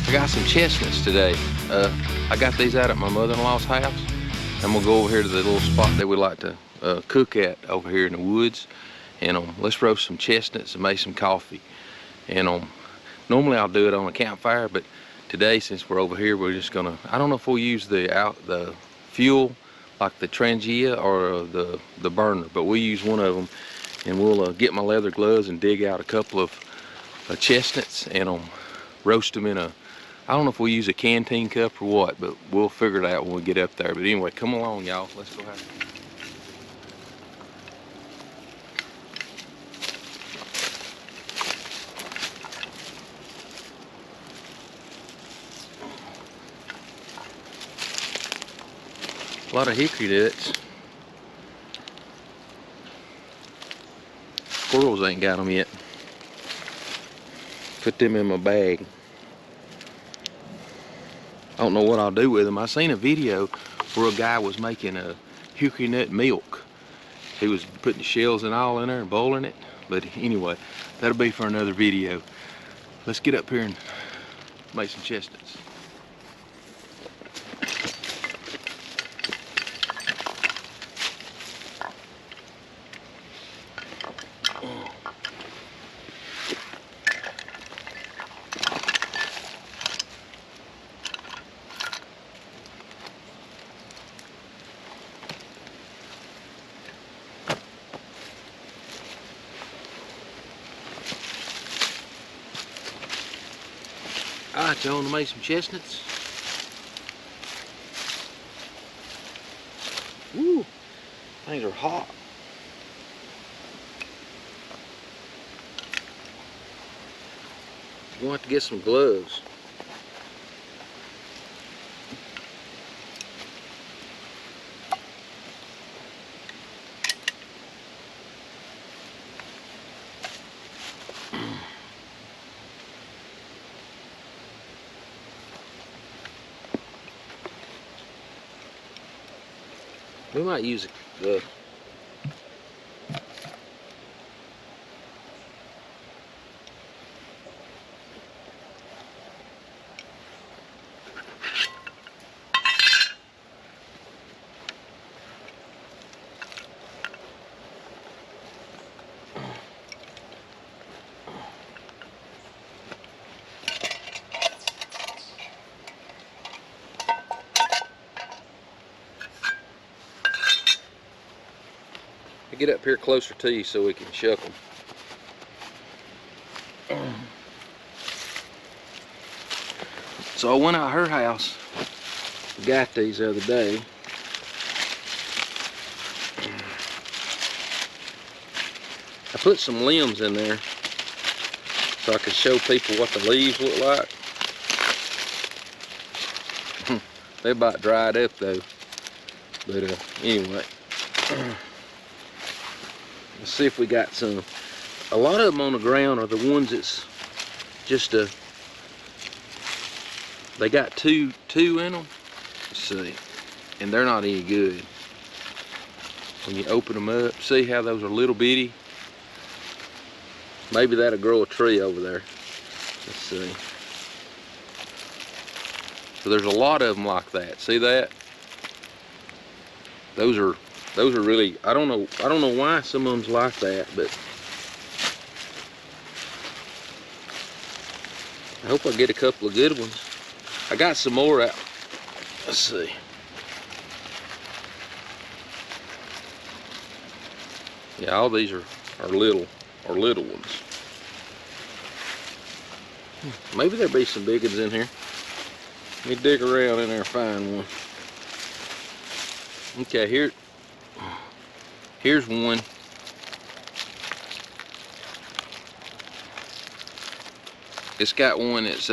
I got some chestnuts today. I got these out at my mother-in-law's house. And we'll go over here to the little spot that we like to cook at over here in the woods. And let's roast some chestnuts and make some coffee. And normally I'll do it on a campfire, but today, since we're over here, we're just gonna, I don't know if we'll use the fuel like the Trangia or the burner, but we'll use one of them. And we'll get my leather gloves and dig out a couple of chestnuts and roast them in a, I don't know if we'll use a canteen cup or what, but we'll figure it out when we get up there. But anyway, come along, y'all. Let's go have it. A lot of hickory nuts. Squirrels ain't got them yet. Put them in my bag. I don't know what I'll do with them. I seen a video where a guy was making a hickory nut milk. He was putting the shells and all in there and boiling it. But anyway, that'll be for another video. Let's get up here and make some chestnuts. Alright, y'all, to make some chestnuts. Woo, things are hot. You're going to have to get some gloves. We might use the get up here closer to you so we can shuck them. So I went out her house, got these the other day. I put some limbs in there so I could show people what the leaves look like. They about dried up though, but anyway. Let's see if we got some. A lot of them on the ground are the ones that's just they got two in them. Let's see, and they're not any good. When you open them up, see how those are little bitty? Maybe that'll grow a tree over there. Let's see. So there's a lot of them like that. See that? Those are really, I don't know why some of them's like that, but I hope I get a couple of good ones. I got some more out. Let's see. Yeah, all these are little ones. Maybe there'll be some big ones in here. Let me dig around in there and find one. Okay, here's one. It's got one that's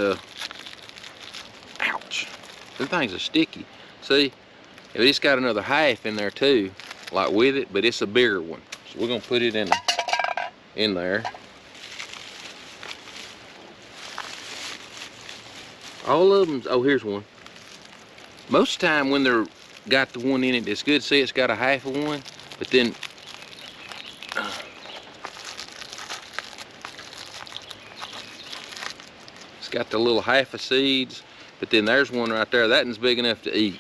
ouch. Them things are sticky. See, it's got another half in there too, like with it, but it's a bigger one. So we're gonna put it in there. All of them. Oh, here's one. Most of the time when they're got the one in it, it's good to see it's got a half of one, but then it's got the little half of seeds, but then there's one right there. That one's big enough to eat.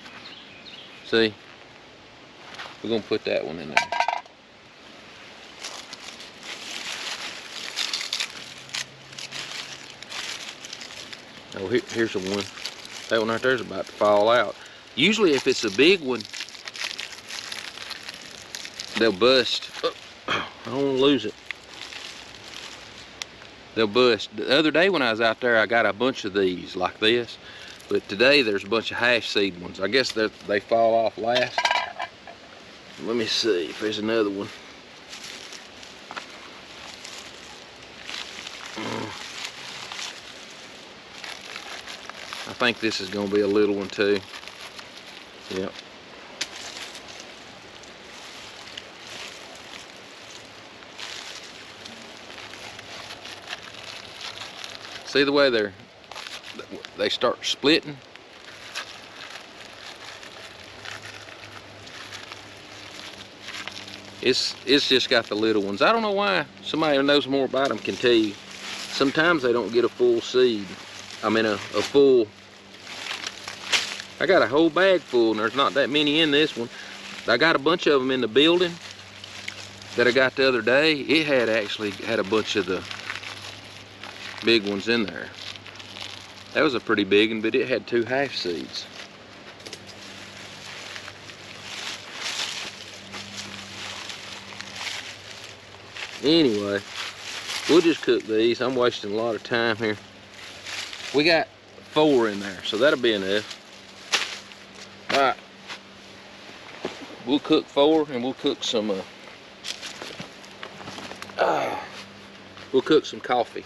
See? We're gonna put that one in there. Oh, here's the one. That one right there is about to fall out. Usually if it's a big one, they'll bust. Oh, I don't want to lose it. They'll bust. The other day when I was out there, I got a bunch of these like this, but today there's a bunch of half seed ones. I guess they fall off last. Let me see if there's another one. I think this is going to be a little one too. Yep. See the way they start splitting? It's just got the little ones. I don't know why. Somebody who knows more about them can tell you. Sometimes they don't get a full seed. I mean a full. I got a whole bag full and there's not that many in this one. I got a bunch of them in the building that I got the other day. It had actually had a bunch of the big ones in there. That was a pretty big one, but it had 2 half seeds. Anyway, we'll just cook these. I'm wasting a lot of time here. We got 4 in there, so that'll be enough. All right, we'll cook 4 and we'll cook some coffee.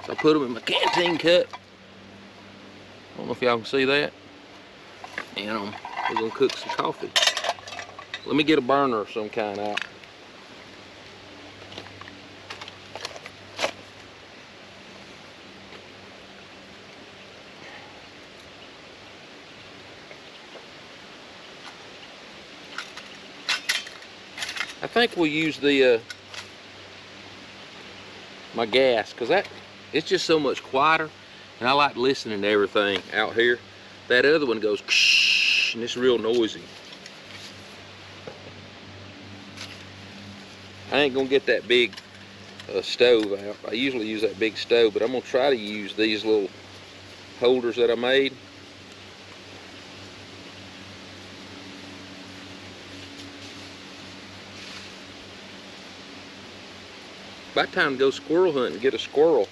So I put them in my canteen cup. I don't know if y'all can see that. And we're gonna cook some coffee. Let me get a burner of some kind out. I think we'll use the my gas, because it's just so much quieter, and I like listening to everything out here. That other one goes and it's real noisy. I ain't gonna get that big stove out. I usually use that big stove, but I'm gonna try to use these little holders that I made. About time to go squirrel hunting and get a squirrel.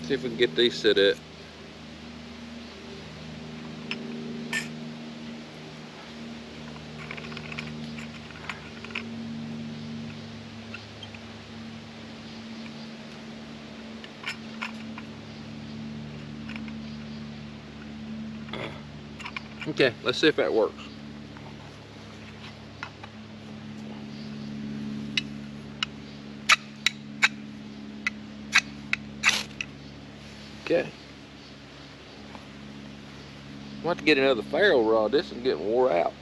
See if we can get these set up. Okay, let's see if that works. Okay. I'm about to get another ferro rod. This is getting wore out.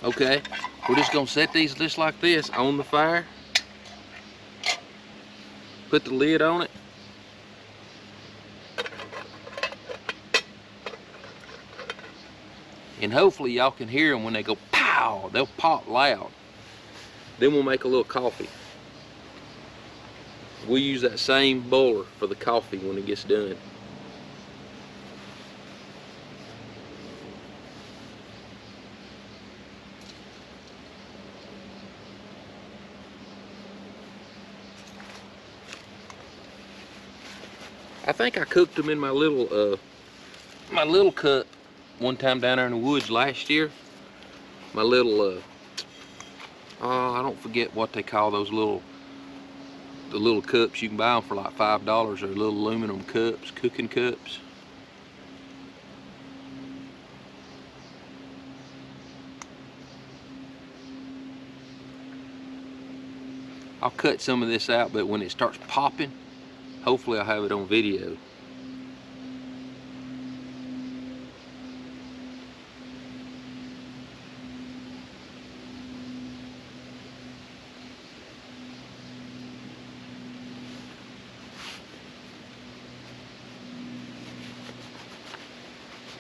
Okay, we're just gonna set these just like this on the fire. Put the lid on it. And hopefully y'all can hear them when they go pow. They'll pop loud. Then we'll make a little coffee. We'll use that same boiler for the coffee when it gets done. I think I cooked them in my little cup one time down there in the woods last year. My little oh, I don't forget what they call those the little cups. You can buy them for like $5. They're little aluminum cups, cooking cups. I'll cut some of this out, but when it starts popping, hopefully I'll have it on video.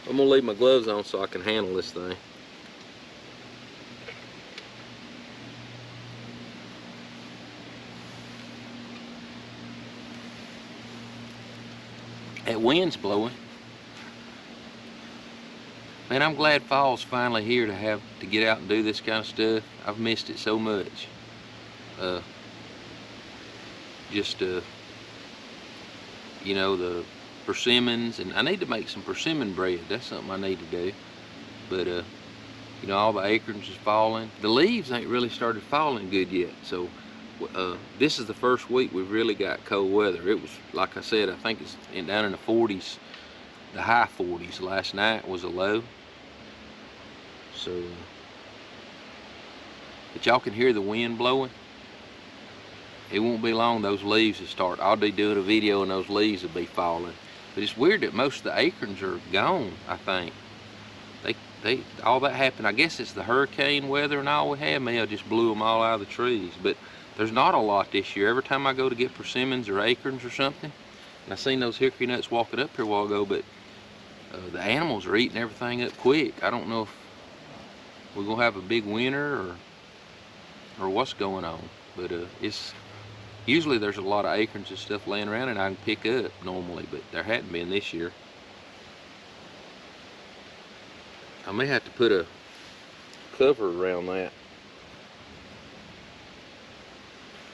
I'm gonna leave my gloves on so I can handle this thing. That wind's blowing. Man, I'm glad fall's finally here to get out and do this kind of stuff. I've missed it so much. You know, the persimmons, and I need to make some persimmon bread. That's something I need to do. But you know, all the acorns is falling. The leaves ain't really started falling good yet. So this is the first week we've really got cold weather. It was, like I said, I think it's down in the 40s, the high 40s. Last night was a low. So, but y'all can hear the wind blowing. It won't be long, those leaves will start. I'll be doing a video and those leaves will be falling. But it's weird that most of the acorns are gone, I think. All that happened, I guess it's the hurricane weather and all we had. May have just blew them all out of the trees. But there's not a lot this year. Every time I go to get persimmons or acorns or something, and I seen those hickory nuts walking up here a while ago, but the animals are eating everything up quick. I don't know if we're gonna have a big winter or what's going on. But it's usually there's a lot of acorns and stuff laying around and I can pick up normally, but there hadn't been this year. I may have to put a cover around that.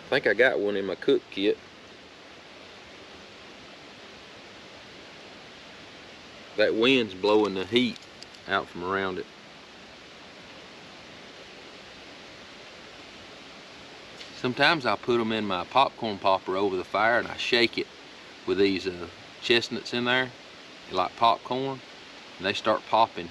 I think I got one in my cook kit. That wind's blowing the heat out from around it. Sometimes I'll put them in my popcorn popper over the fire and I shake it with these chestnuts in there. They're like popcorn, and they start popping.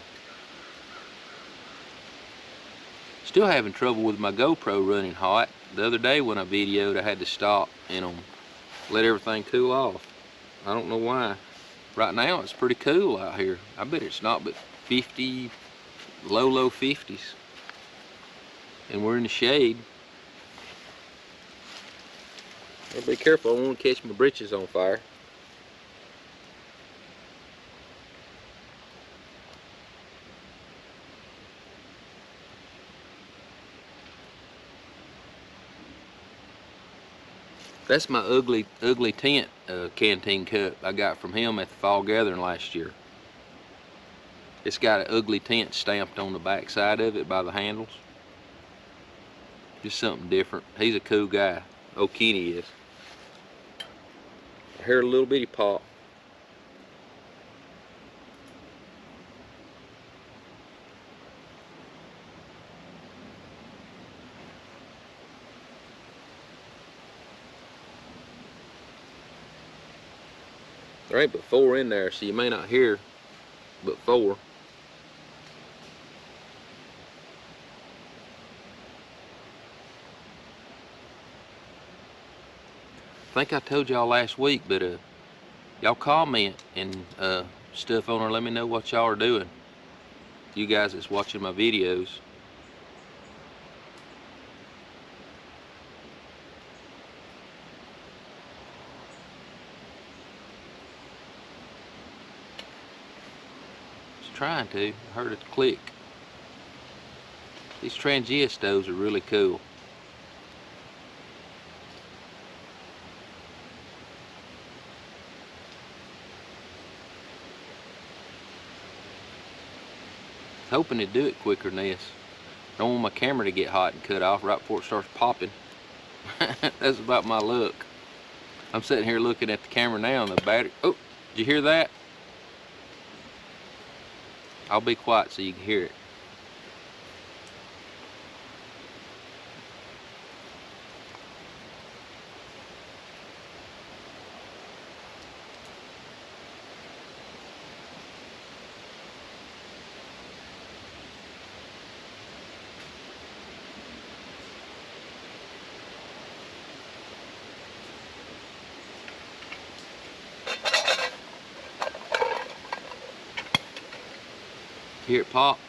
Still having trouble with my GoPro running hot. The other day when I videoed, I had to stop and let everything cool off. I don't know why. Right now it's pretty cool out here. I bet it's not but 50, low 50s. And we're in the shade. I'll be careful, I don't want to catch my britches on fire. That's my ugly tent canteen cup I got from him at the fall gathering last year. It's got an ugly tent stamped on the back side of it by the handles. Just something different. He's a cool guy. Oh, Kenny is. I heard a little bitty pop. There ain't but 4 in there, so you may not hear but 4. I think I told y'all last week, but y'all comment and stuff on her. Let me know what y'all are doing. You guys that's watching my videos. Trying to. I heard it click. These Trangia stoves are really cool. Hoping to do it quicker than this. Don't want my camera to get hot and cut off right before it starts popping. That's about my luck. I'm sitting here looking at the camera now and the battery. Oh, did you hear that? I'll be quiet so you can hear it. Hear it pop?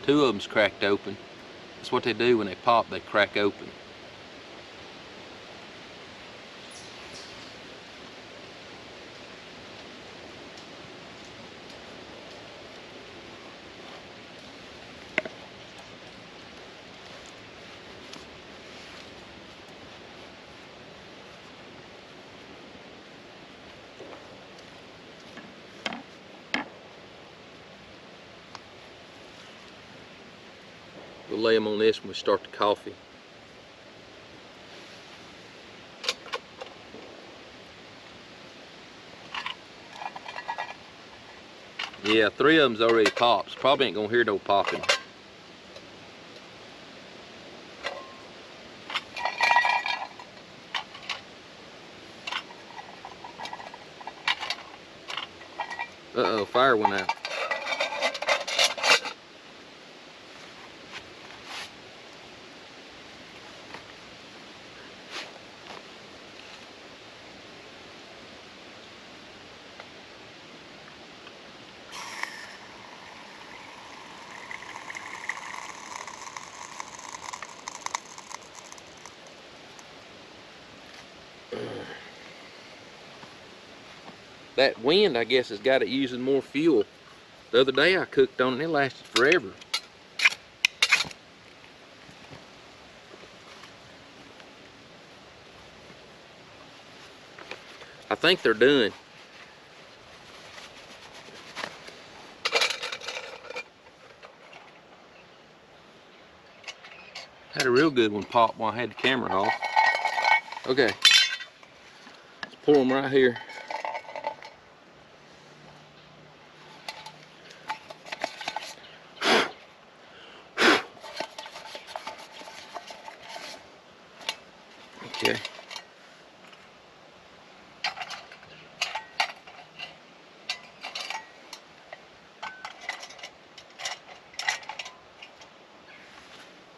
Two of them's cracked open. That's what they do when they pop, they crack open. We'll lay them on this when we start the coffee. Yeah, 3 of them's already popped. Probably ain't gonna hear no popping. Uh-oh, fire went out. That wind, I guess, has got it using more fuel. The other day I cooked on it and it lasted forever. I think they're done. Had a real good one pop while I had the camera off. Okay, let's pour them right here. Okay.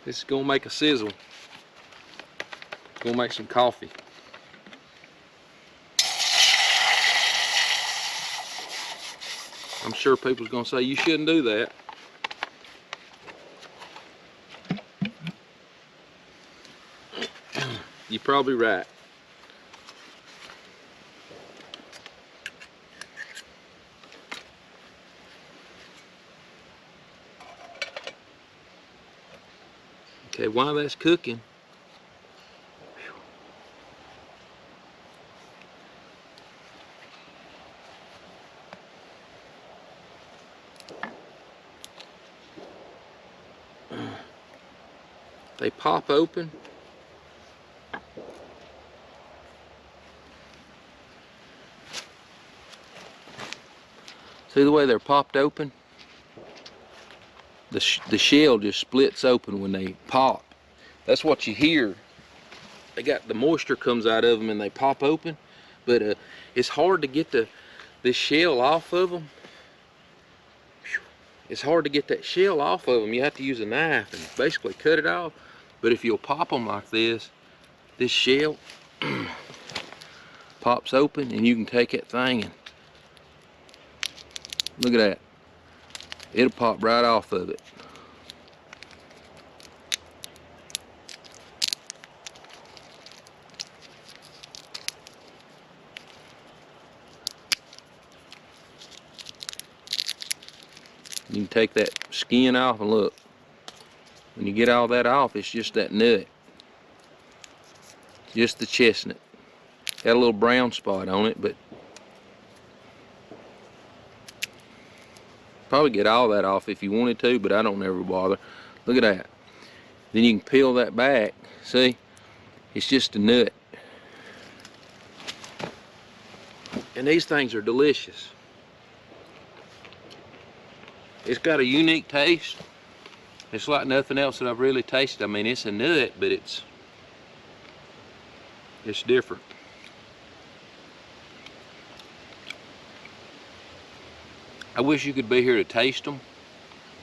This is gonna make a sizzle. It's gonna make some coffee. I'm sure people's gonna say you shouldn't do that. You're probably right. Okay, while that's cooking, they pop open. See the way they're popped open? The shell just splits open when they pop. That's what you hear. They got the moisture comes out of them and they pop open, but it's hard to get this shell off of them. It's hard to get that shell off of them. You have to use a knife and basically cut it off. But if you'll pop them like this shell, pops open and you can take that thing and look at that. It'll pop right off of it. You can take that skin off and look. When you get all that off, it's just that nut. Just the chestnut. Got a little brown spot on it, but probably get all that off if you wanted to, but I don't ever bother. Look at that. Then you can peel that back. See? It's just a nut. And these things are delicious. It's got a unique taste. It's like nothing else that I've really tasted. I mean, it's a nut, but it's different. I wish you could be here to taste them.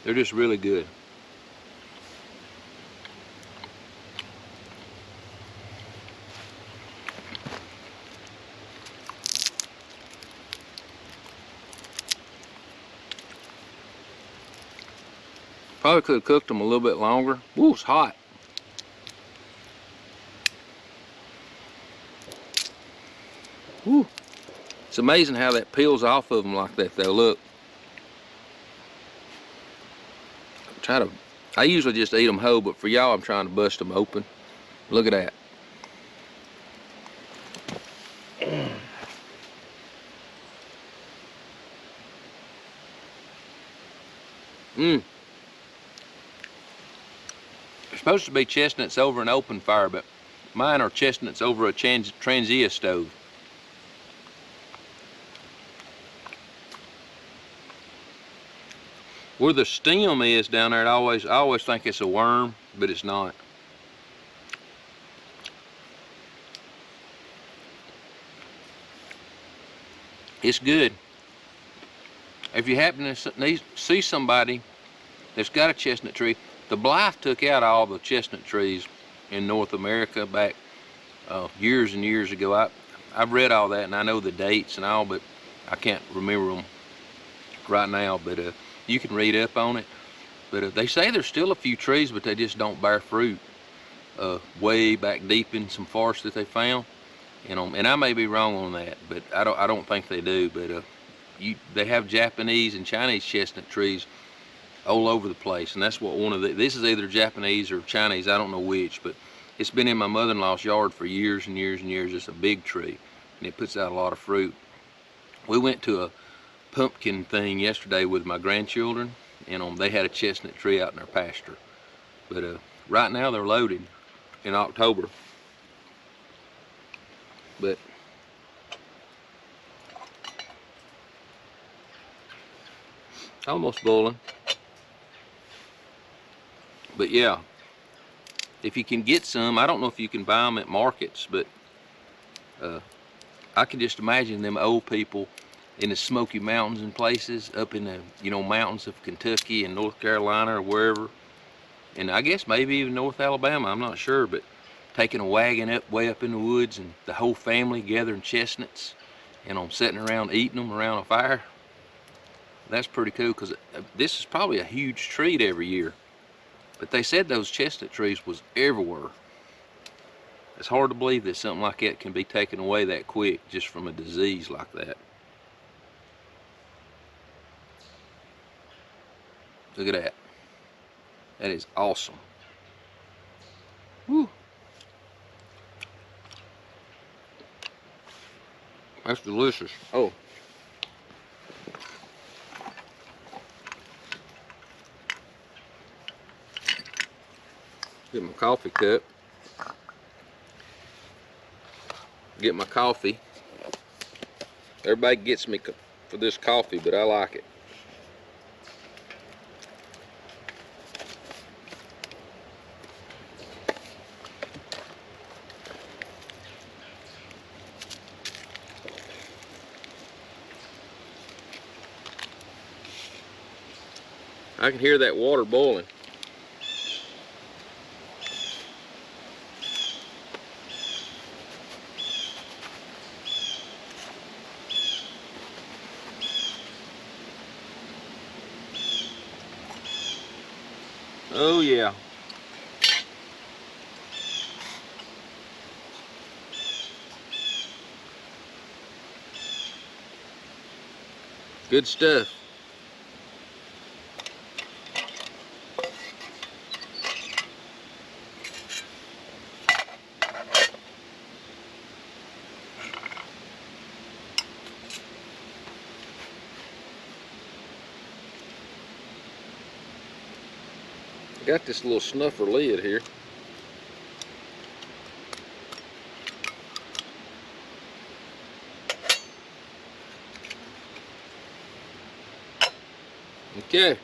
They're just really good. Probably could have cooked them a little bit longer. Ooh, it's hot. Ooh. It's amazing how that peels off of them like that though. Look. I usually just eat them whole, but for y'all I'm trying to bust them open. Look at that. Mmm. They're supposed to be chestnuts over an open fire, but mine are chestnuts over a transient stove. Where the stem is down there, I always think it's a worm, but it's not. It's good. If you happen to see somebody that's got a chestnut tree, the Blythe took out all the chestnut trees in North America back years and years ago. I've read all that and I know the dates and all, but I can't remember them right now. But you can read up on it. But they say there's still a few trees, but they just don't bear fruit. Way back deep in some forest that they found, and I may be wrong on that, but I don't think they do. But they have Japanese and Chinese chestnut trees all over the place, and that's what this is either Japanese or Chinese, I don't know which, but it's been in my mother-in-law's yard for years and years and years. It's a big tree and it puts out a lot of fruit. We went to a pumpkin thing yesterday with my grandchildren, and they had a chestnut tree out in their pasture, but right now they're loaded in October. But almost boiling. But yeah, if you can get some, I don't know if you can buy them at markets, but I can just imagine them old people in the Smoky Mountains and places, up in the mountains of Kentucky and North Carolina or wherever, and I guess maybe even North Alabama, I'm not sure, but taking a wagon way up in the woods and the whole family gathering chestnuts and sitting around eating them around a fire. That's pretty cool, because this is probably a huge treat every year. But they said those chestnut trees was everywhere. It's hard to believe that something like that can be taken away that quick just from a disease like that. Look at that. That is awesome. Woo. That's delicious. Oh. Get my coffee cup. Get my coffee. Everybody gets me for this coffee, but I like it. I can hear that water boiling. Oh yeah. Good stuff. Got this little snuffer lid here. Okay.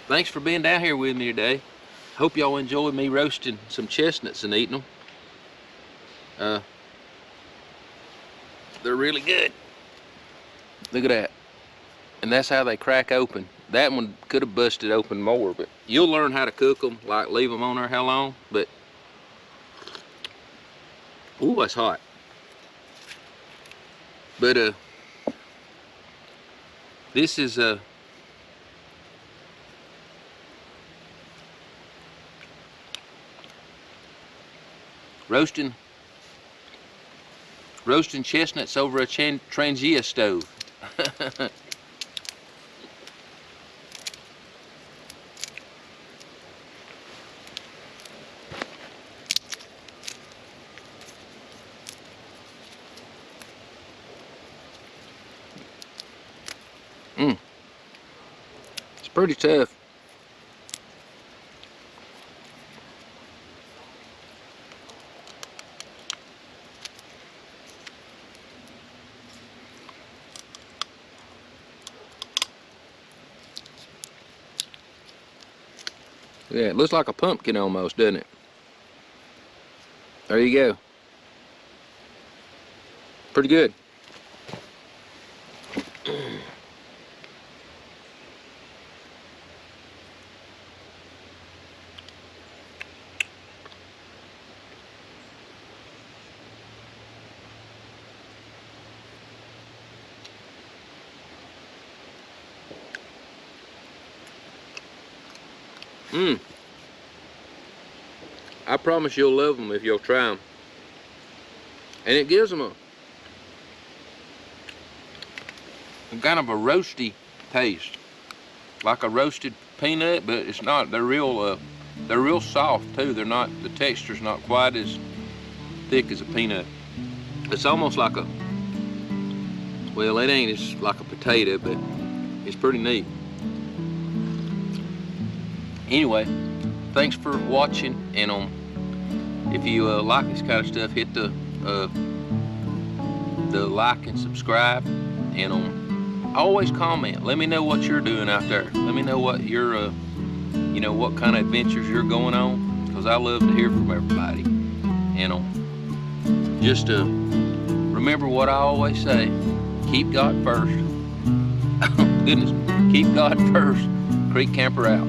Thanks for being down here with me today. Hope y'all enjoyed me roasting some chestnuts and eating them. They're really good. Look at that. And that's how they crack open. That one could have busted open more, but you'll learn how to cook them, like leave them on there how long, but ooh, that's hot. But this is roasting chestnuts over a Trangia stove. It's pretty tough. Yeah, it looks like a pumpkin almost, doesn't it? There you go. Pretty good. I promise you'll love them if you'll try them. And it gives them a kind of a roasty taste, like a roasted peanut, but it's not. They're real soft too. They're not. The texture's not quite as thick as a peanut. It's almost like a. Well, it ain't as like a potato, but it's pretty neat. Anyway, thanks for watching, and if you like this kind of stuff, hit the like and subscribe, and always comment. Let me know what you're doing out there. Let me know what your you know, what kind of adventures you're going on, because I love to hear from everybody. And just remember what I always say: keep God first. Goodness, keep God first. Creek Camper out.